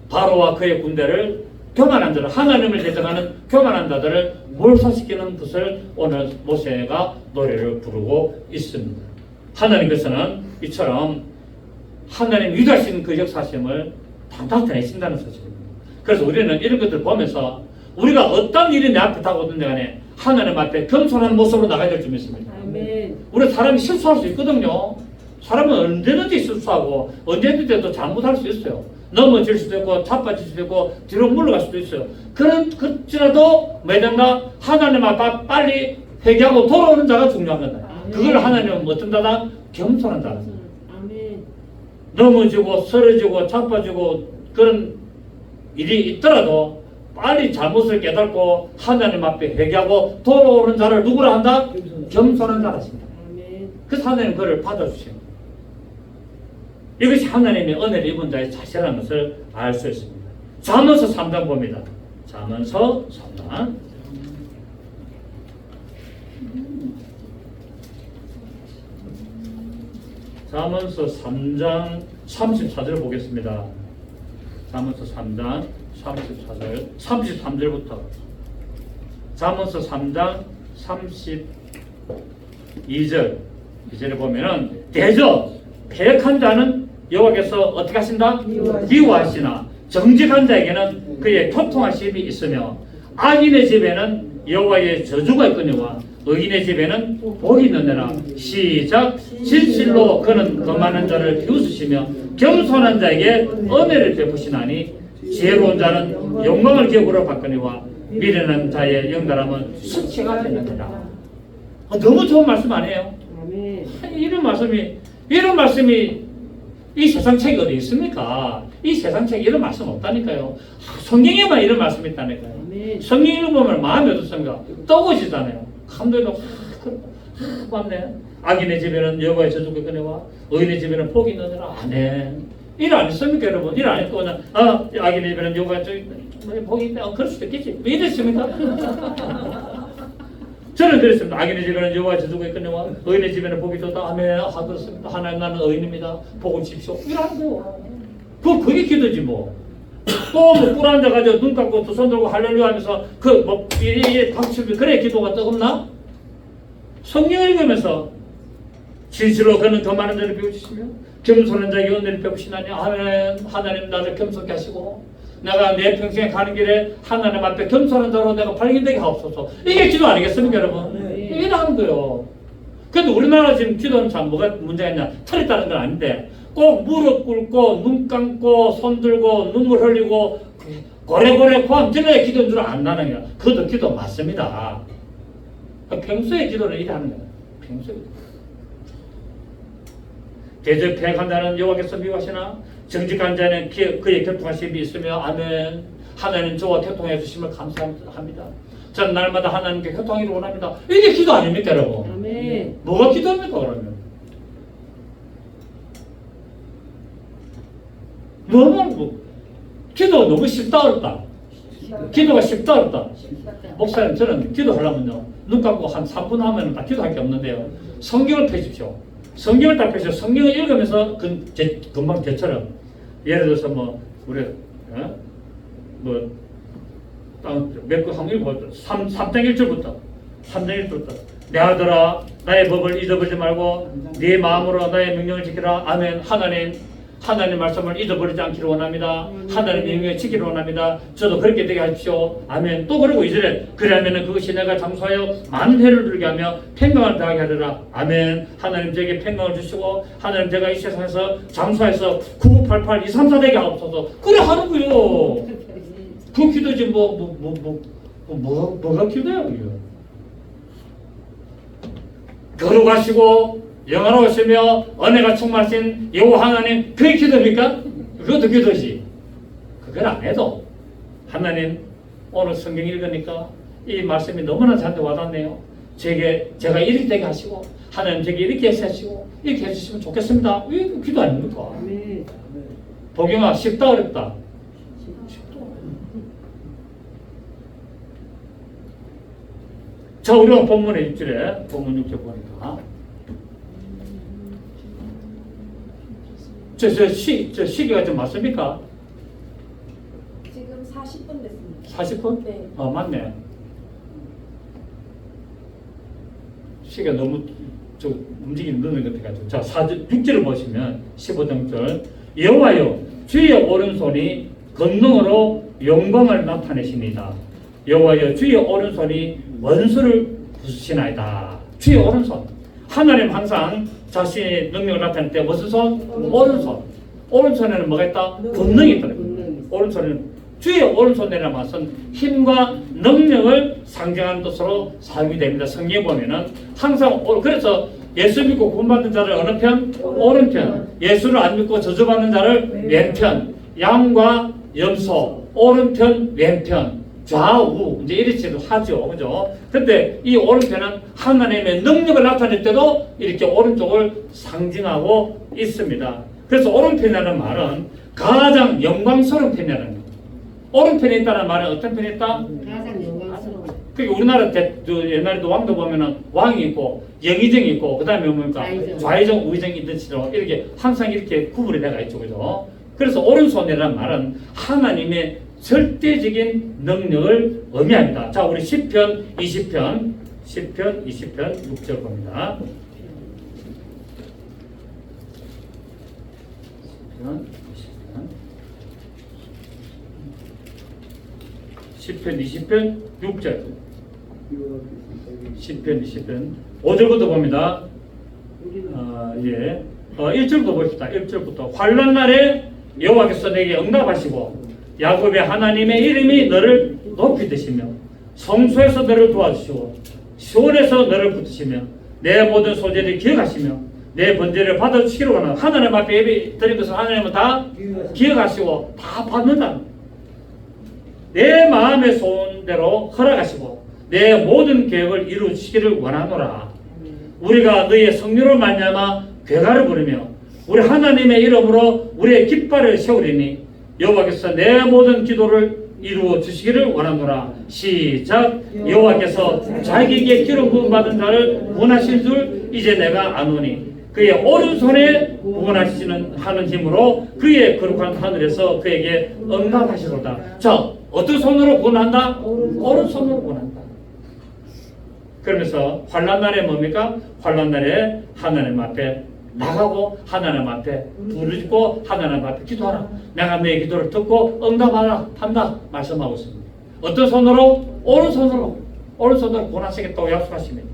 A: 바로와 그의 군대를 교만한 자를 하나님을 대적하는 교만한 자들을 몰살시키는 것을 오늘 모세가 노래를 부르고 있습니다. 하나님께서는 이처럼 하나님 위대하신 그 역사심을 당당 드러내신다는 사실입니다. 그래서 우리는 이런 것들을 보면서 우리가 어떤 일이 내 앞에 다가오든지 간에 하나님 앞에 겸손한 모습으로 나가야 될 줄 믿습니다.
B: 아멘.
A: 우리 사람이 실수할 수 있거든요. 사람은 언제든지 실수하고 언제든지 또 잘못할 수 있어요. 넘어질 수도 있고 자빠질 수도 있고 뒤로 물러갈 수도 있어요. 그렇지라도 매단가 하나님 앞에 빨리 회개하고 돌아오는 자가 중요한 거다. 그걸 하나님은 어떤 자다? 겸손한 자다.
B: 아멘.
A: 넘어지고 쓰러지고 자빠지고 그런 일이 있더라도 빨리 잘못을 깨닫고 하나님 앞에 회개하고 돌아오는 자를 누구라 한다? 겸손한 자라 하십니다.
B: 아멘.
A: 그래서 하나님 그를 받아주십니다. 이것이 하나님의 은혜를 입은 자의 자세라는 것을 알 수 있습니다. 잠언서 3장 봅니다. 잠언서 3장. 잠언서 3장 34절 보겠습니다. 잠언서 3장 34절 33절부터 잠언서 3장 32절 이절에 보면은 대저 패역한 자는 여호와께서 어떻게 하신다? 미워하시나 정직한 자에게는 그의 교통하심이 있으며 악인의 집에는 여호와의 저주가 있거니와 의인의 집에는 복이 있느니라. 시작. 진실로 그는 거만한 자를 비웃으시며 겸손한 자에게 은혜를 베푸시나니 지혜로운 자는 영광을 기업으로 바꾸니와 미련한 자의 영달함은 수치가 되느니라. 너무 좋은 말씀 아니에요?
B: 아멘.
A: 이런 말씀이 이 세상 책이 어디 있습니까? 이 세상 책에 이런 말씀 없다니까요. 성경에만 이런 말씀이 있다니까요.
B: 아멘.
A: 성경 읽어보면 마음이 어떻습니까? 떠오르시잖아요. 감동이 맞네. 악인의 집에는 여호와의 저주가 있거니와 의인의 집에는 복이 있느니라. 아멘. 일 안 했습니까, 여러분? 일 안 했고 그냥 악인의 집에는 여호와의 복이 있다. 그럴 수도 있겠지. 왜 이랬습니까? 저는 그랬습니다. 악인의 집에는 여호와의 저주가 있거니와 의인의 집에는 복이 있다. 아멘. 그렇습니다. 하나님 나는 의인입니다. 복을 주십시오. 이러는 거예요. 그게 기도지 뭐. 또 뭐 꿀 앉아가지고 눈 감고 두 손 들고 할렐루야 하면서 박수비 그래 기도가 뜨겁나? 성경 읽으면서 진실로 그는 더 많은 자를 비워주시며 겸손한 자에게 은혜를 베푸시나니 아멘. 하나님 나를 겸손케 하시고 내가 내 평생에 가는 길에 하나님 앞에 겸손한 자로 내가 발견되게 하옵소서. 이게 기도 아니겠습니까 여러분? 이게 하는 거예요. 근데 우리나라 지금 기도는 참 뭐가 문제가 있냐? 틀렸다는 건 아닌데 꼭 무릎 꿇고 눈 감고 손 들고 눈물 흘리고 고래고래 고함 질러야 기도인 줄 안다는 거야. 그것도 기도 맞습니다. 평소에 기도를 이래 하는 거야. 평소에. 대적 패역한 자는 여호와께서 미워하시나 정직한 자는 그의 교통하심이 있으며 아멘. 하나님 저와 교통해 주심을 감사합니다. 전 날마다 하나님께 교통하기를 원합니다. 이게 기도 아닙니까 여러분?
B: 아멘.
A: 뭐가 기도입니까 그러면? 기도 너무 쉽다 어렵다. 기도가 쉽다 어렵다. 목사님 저는 기도하려면요 눈 감고 한 3분 하면 다 기도할 게 없는데요. 성경을 펴십시오. 성경을 딱 펴서 성경을 읽으면서 금방 저처럼 예를 들어서 뭐 우리 몇구 한번 읽어보자. 3장 1절부터 내 아들아 나의 법을 잊어버리지 말고 네 마음으로 나의 명령을 지키라. 아멘. 하나님 말씀을 잊어버리지 않기를 원합니다. 하나님 명령을 지키기를 원합니다. 저도 그렇게 되게 하십시오. 아멘. 또 그러고 이제 그러면은 그것이 내가 장수하여 많은 해를 누리게 하며 평강을 더하게 하리라. 아멘. 하나님 제게 평강을 주시고 하나님 제가 이 세상에서 장수해서 9988 234 되게 하옵소서. 그래 하는구요. 그 기도지 뭐가 기도야 그게. 거룩하시고 영화로우시며 은혜가 충만하신 여호와 하나님, 그게 기도입니까? 그것도 기도지. 그걸 안 해도 하나님 오늘 성경 읽으니까 이 말씀이 너무나 저한테 와닿네요. 제가 이렇게 되게 하시고 하나님 제게 이렇게 하시고 이렇게 해주시면 좋겠습니다. 이게 기도 아닙니까? 복영아, 쉽다 어렵다? 쉽다. 자, 우리가 본문의 6절에 본문 6절 보니까 저 시기가 좀 맞습니까?
B: 지금 40분 됐습니다.
A: 40분?
B: 네.
A: 맞네. 시기가 너무 움직이는 느는 것 같아가지고. 자, 6절을 보시면 15절 여호와여 주의 오른손이 권능으로 영광을 나타내십니다. 여호와여 주의 오른손이 원수를 부수시나이다. 주의 오른손. 하나님 항상 자신의 능력을 나타낼 때 무슨 손? 오른손. 오른손에는 뭐가 있다? 권능이 있다. 오른손에는 주의 오른손이라는 것은 힘과 능력을 상징하는 뜻으로 사용이 됩니다. 성경에 보면은 항상 그래서 예수 믿고 구원받는 자를 어느 편? 오른편. 예수를 안 믿고 저주받는 자를 왼편. 양과 염소. 오른편, 왼편. 좌우 이제 이렇게도 하죠, 그죠? 근데 이 오른편은 하나님의 능력을 나타낼 때도 이렇게 오른쪽을 상징하고 있습니다. 그래서 오른편이라는 말은 가장 영광스러운 편이라는 거예요. 오른편에 있다는 말은 어떤 편에 있다?
C: 가장 영광스러운.
A: 그러니까 우리나라 옛날에도 왕도 보면은 왕이 있고 영의정이 있고 그 다음에 뭡니까? 좌의정, 우의정이 있듯이로 이렇게 항상 이렇게 구분이 되어 있죠, 그죠? 그래서 오른손이라는 말은 하나님의 절대적인 능력을 의미합니다. 자, 우리 10편 20편 6절 봅니다. 10편 20편 6절 10편 20편 5절부터 봅니다. 1절부터 봅시다. 1절부터 환난 날에 여호와께서 내게 응답하시고 야곱의 하나님의 이름이 너를 높이 드시며 성소에서 너를 도와주시고 시온에서 너를 붙드시며 내 모든 소재를 기억하시며 내 번제를 받아주시기를 원하는 하나님 앞에 예배 드린 것을 하나님은 다 기억하시고 다 받는다. 내 마음의 소원대로 허락하시고 내 모든 계획을 이루시기를 원하노라. 우리가 너희의 성령으로 말미암아 괴가를 부르며 우리 하나님의 이름으로 우리의 깃발을 세우리니 여호와께서 내 모든 기도를 이루어 주시기를 원하노라. 시작. 여호와께서 자기에게 기름 부음 받은 자를 구원하신 줄 이제 내가 아노니 그의 오른손에 구원하시는 하는 힘으로 그의 거룩한 하늘에서 그에게 응답하시로다. 자, 어떤 손으로 구원한다? 오른손으로 구원한다. 그러면서 환난 날에 뭡니까? 환난 날에 하나님 앞에 나가고 하나님 앞에 부르짖고 하나님 앞에 기도하라. 내가 내 기도를 듣고 응답하라 한다 말씀하고 있습니다. 어떤 손으로? 오른손으로 구원하시겠다고 약속하십니다.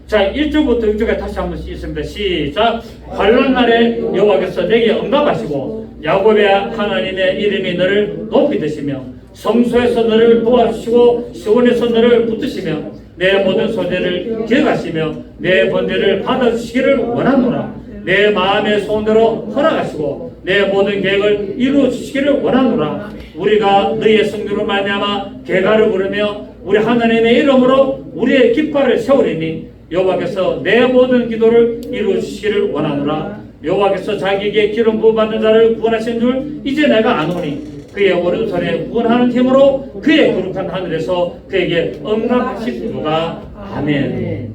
A: 자, 1절부터 6절까지 다시 한번 있습니다. 시작. 환난 날에 여호와께서 내게 응답하시고 야곱의 하나님의 이름이 너를 높이 드시며 성소에서 너를 도와주시고 시온에서 너를 붙드시며 내 모든 소재를 기억하시며 내 번제를 받아주시기를 원하노라. 내 마음의 소원대로 허락하시고 내 모든 계획을 이루어 주시기를 원하노라. 우리가 너희의 성령으로 말미암아 괴가를 부르며 우리 하나님의 이름으로 우리의 깃발을 세우리니 여호와께서 내 모든 기도를 이루어 주시기를 원하노라. 여호와께서 자기에게 기름 부어 받는 자를 구원하신 줄 이제 내가 아노니 그의 오른손에 구원하는 힘으로 그의 거룩한 하늘에서 그에게 응답하시리로다. 아멘.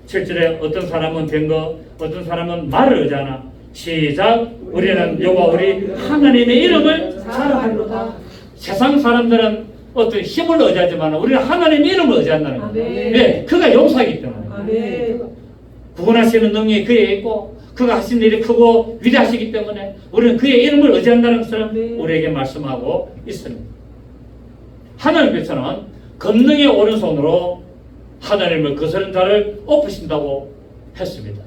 A: 7절에 어떤 사람은 된 거, 어떤 사람은 말을 의지하나 시작. 우리는 여호와 우리 하나님의 이름을
B: 자랑하노다.
A: 세상 사람들은 어떤 힘을 의지하지만 우리는 하나님의 이름을 의지한다는 거예요.
B: 아멘.
A: 네, 그가 용사이기 때문에.
B: 아멘.
A: 구원하시는 능력이 그에 있고 그가 하신 일이 크고 위대하시기 때문에 우리는 그의 이름을 의지한다는 것을
B: 아멘.
A: 우리에게 말씀하고 있습니다. 하나님께서는 권능의 오른손으로 하나님을 거스른 자를 엎으신다고 했습니다.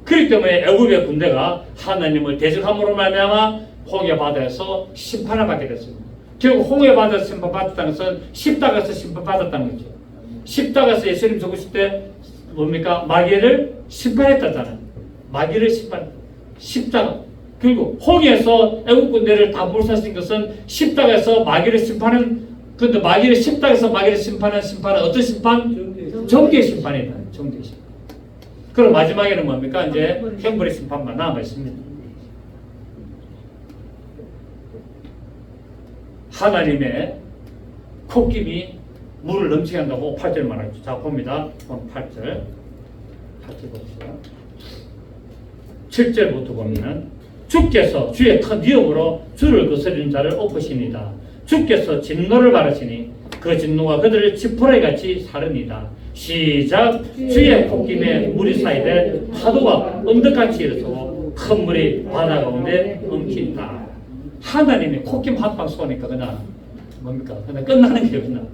A: 그렇기 때문에 애굽의 군대가 하나님을 대적함으로 말미암아 홍해 바다에서 심판을 받게 됐습니다. 결국 홍해 바다에서 심판받았다는 것은 십자가에서 심판받았다는 거죠. 십자가에서 예수님 죽으실 때 뭡니까? 마귀를 심판했다잖아요. 마귀를 십자가. 그리고 홍해에서 애국 군대를 다 몰살시킨 것은 십자가에서 마귀를 심판한. 근데 마귀를 십자가에서 마귀를 심판한 심판은 어떤 심판? 정죄의 심판이다. 정죄의 심판. 그럼 마지막에는 뭡니까? 이제 형벌의 심판만 남아 있습니다. 하나님의 콧김이 물을 넘치게 한다고 8절 말하죠. 자, 봅니다. 8절 봅시다. 7절부터 보면 주께서 주의 큰 위엄으로 주를 거스리는 자를 엎으시니다. 주께서 진노를 바라시니 그 진노가 그들을 지푸라기같이 사르니다. 시작. 주의 콧김에 물이 쌓이되 파도가 언덕같이 일어서고 큰 물이 바다 가운데 엉킨다. 하나님의 콧김 한 방 쏘니까 그냥 뭡니까? 그냥 끝나는 게 그냥.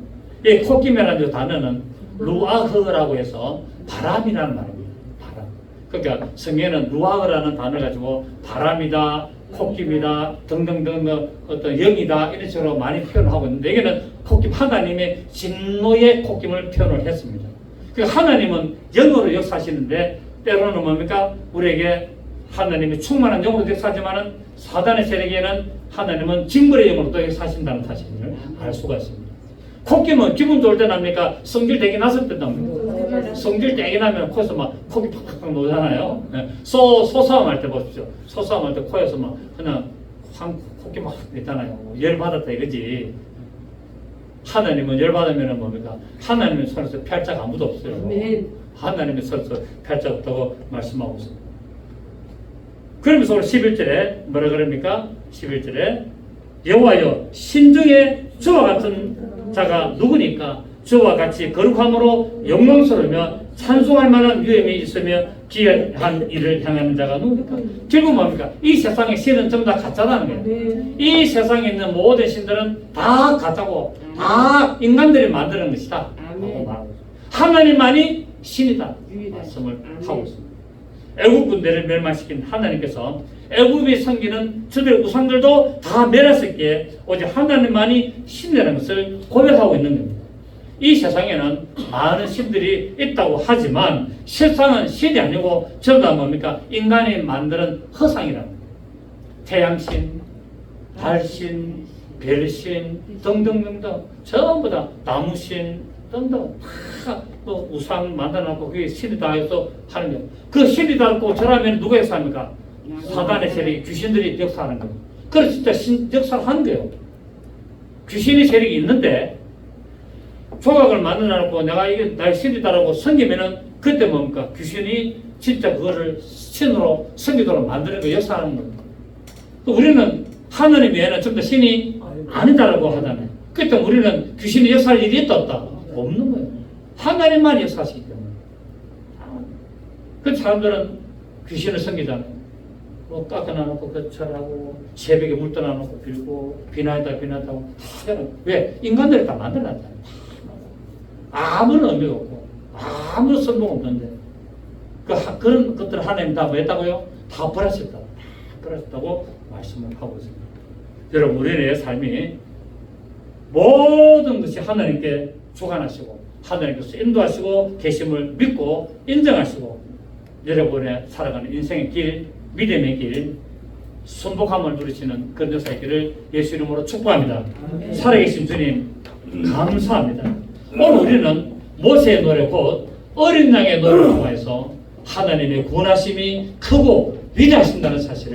A: 이 콧김이라는 단어는 루아흐라고 해서 바람이라는 말입니다. 바람. 그러니까 성경에는 루아흐라는 단어를 가지고 바람이다, 콧김이다, 등등등 어떤 영이다 이런 식으로 많이 표현하고 있는데 여기는 콧김 하나님의 진노의 콧김을 표현을 했습니다. 그 하나님은 영으로 역사하시는데 때로는 뭡니까? 우리에게 하나님이 충만한 영으로 역사하지만은 사단의 세력에는 하나님은 징벌의 영으로도 역사하신다는 사실을 알 수가 있습니다. 콧김은 기분 좋을 때 납니까? 성질 되게 났을 때 납니까? 성질 되게 나면 코에서 막 콧이 팍팍 나오잖아요. 네. 소싸움 할 때 보십시오. 소싸움 할 때 코에서 막 그냥 콧기 막 있잖아요. 열 받았다 이거지. 하나님은 열 받으면 뭡니까? 하나님의 손에서 팔자가 아무도 없어요.
B: 아멘.
A: 하나님의 손에서 팔자 없다고 말씀하고 있습니다. 그러면서 오늘 11절에 뭐라 그럽니까? 11절에 여호와여 신중에 주와 같은 자가 누구니까? 주와 같이 거룩함으로 영광스러우며 찬송할 만한 위엄이 있으며 귀한 일을 향하는 자가 누구니까? 결국 뭡니까? 이 세상의 신은 전부 다 가짜라는 거예요. 이 세상에 있는 모든 신들은 다 가짜고 다 인간들이 만드는 것이다. 하나님만이 신이다. 말씀을 하고 있습니다. 애굽 군대를 멸망시킨 하나님께서 애굽이 섬기는 저들의 우상들도 다 멸했었기에 오직 하나님만이 신이라는 것을 고백하고 있는 겁니다. 이 세상에는 많은 신들이 있다고 하지만 실상은 신이 아니고 전부 다 뭡니까? 인간이 만드는 허상이랍니다. 태양신, 달신, 별신 등등등등 전부 다 나무신 등등 다 우상 만들어놓고 그게 신이다 해서 하는 거예요. 그 신이다 했고 저라면 누가 역사합니까? 사단의 세력이 귀신들이 역사하는 거예요. 그래서 진짜 역사를 하는 거예요. 귀신의 세력이 있는데 조각을 만들어놓고 내가 이게 나의 신이다라고 섬기면은 그때 뭡니까? 귀신이 진짜 그거를 신으로 섬기도록 만드는 거 역사하는 겁니다. 우리는 하나님 외에는 전부 다 신이 아니다라고 하잖아요. 그때 우리는 귀신이 역사할 일이 있다 없다? 없는 거예요. 하나님만 역사하시기 때문에. 그 사람들은 귀신을 섬기잖아요. 뭐 깎아놔놓고 거철하고 새벽에 물 떠나놓고 빌고 비나이다고 다 해요. 왜? 인간들이 다 만들어놨잖아요. 아무런 의미가 없고 아무런 성공 없는데 그런 것들을 하나님 다 뭐 했다고요? 다 버렸었다. 버렸다고 말씀을 하고 있습니다. 여러분 우리의 삶이 모든 것이 하나님께 주관하시고 하나님께서 인도하시고 계심을 믿고 인정하시고 여러분의 살아가는 인생의 길, 믿음의 길, 순복함을 누리시는 그런 역사의 길을 예수 이름으로 축복합니다. 살아계신 주님 감사합니다. 오늘 우리는 모세의 노래 곧 어린 양의 노래를 통해서 하나님의 구원하심이 크고 위대하신다는 사실을